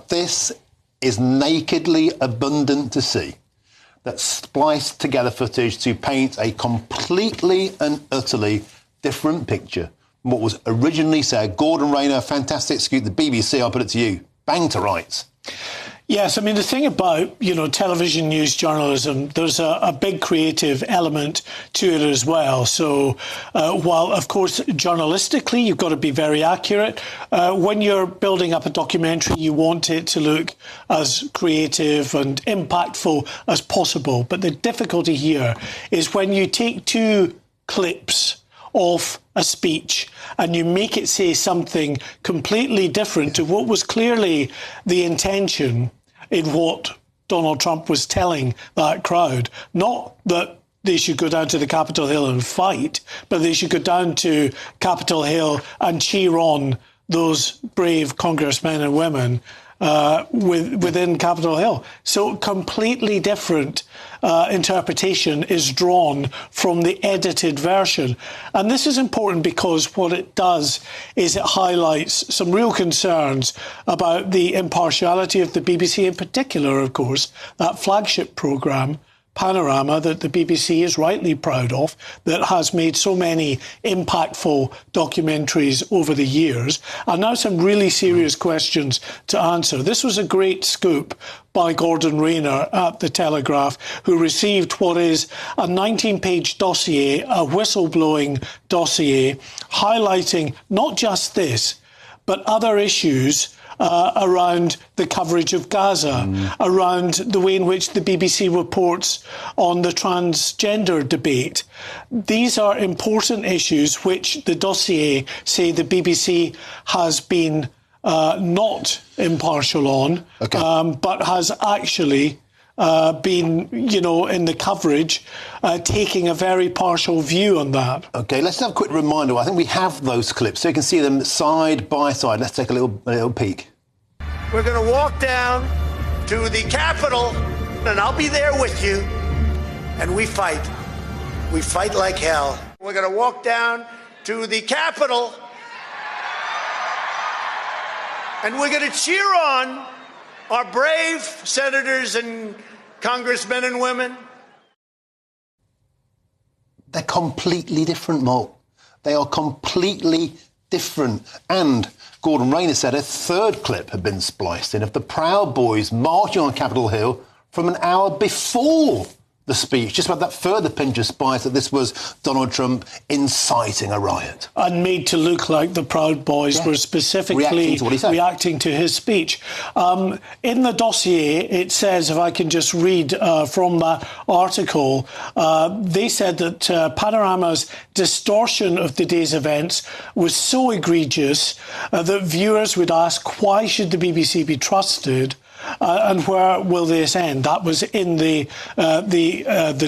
This is nakedly abundant to see. That spliced together footage to paint a completely and utterly different picture from what was originally said. Gordon Rayner, fantastic scoop, the BBC, I'll put it to you. Bang to rights. Yes, I mean, the thing about, television news journalism, there's a big creative element to it as well. So while, of course, journalistically, you've got to be very accurate, when you're building up a documentary, you want it to look as creative and impactful as possible. But the difficulty here is when you take two clips of a speech and you make it say something completely different to what was clearly the intention in what Donald Trump was telling that crowd. Not that they should go down to the Capitol Hill and fight, but they should go down to Capitol Hill and cheer on those brave congressmen and women within Capitol Hill. So completely different interpretation is drawn from the edited version. And this is important because what it does is it highlights some real concerns about the impartiality of the BBC, in particular, of course, that flagship programme, Panorama, that the BBC is rightly proud of, that has made so many impactful documentaries over the years. And now some really serious questions to answer. This was a great scoop by Gordon Rayner at The Telegraph, who received what is a 19-page dossier, a whistleblowing dossier, highlighting not just this, but other issues around the coverage of Gaza, around the way in which the BBC reports on the transgender debate. These are important issues which the dossier say the BBC has been not impartial on, but has actually been, in the coverage, taking a very partial view on that. OK, let's have a quick reminder. I think we have those clips, so you can see them side by side. Let's take a little peek. We're going to walk down to the Capitol, and I'll be there with you, and we fight. We fight like hell. We're going to walk down to the Capitol, and we're going to cheer on our brave senators and congressmen and women. They're completely different, Mark. They are completely different. And Gordon Rayner said a third clip had been spliced in of the Proud Boys marching on Capitol Hill from an hour before the speech, just about that further pinch of spice that this was Donald Trump inciting a riot. And made to look like the Proud Boys were specifically reacting to his speech. In the dossier, it says, if I can just read from that article, they said that Panorama's distortion of the day's events was so egregious that viewers would ask, why should the BBC be trusted? And where will this end? That was in the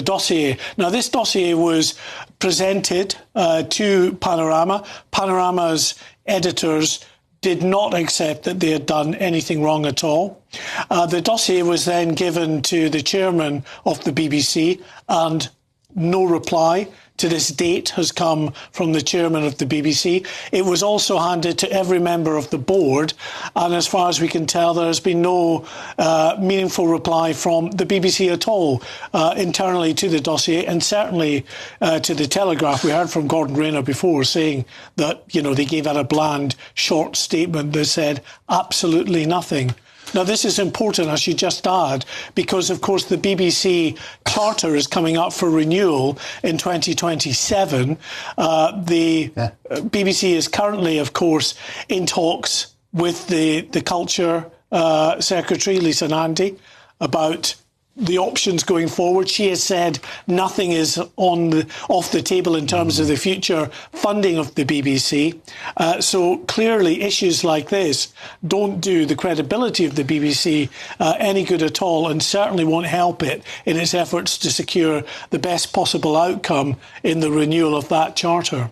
dossier. Now, this dossier was presented to Panorama. Panorama's editors did not accept that they had done anything wrong at all. The dossier was then given to the chairman of the BBC, and no reply to this date has come from the chairman of the BBC. It was also handed to every member of the board, and as far as we can tell, there has been no meaningful reply from the BBC at all internally to the dossier, and certainly to the Telegraph. We heard from Gordon Rayner before saying that, they gave out a bland, short statement that said absolutely nothing. Now, this is important, I should just add, because, of course, the BBC Charter is coming up for renewal in 2027. The BBC is currently, of course, in talks with the Culture Secretary, Lisa Nandy, about the options going forward. She has said nothing is off the table in terms of the future funding of the BBC. So clearly issues like this don't do the credibility of the BBC any good at all, and certainly won't help it in its efforts to secure the best possible outcome in the renewal of that charter.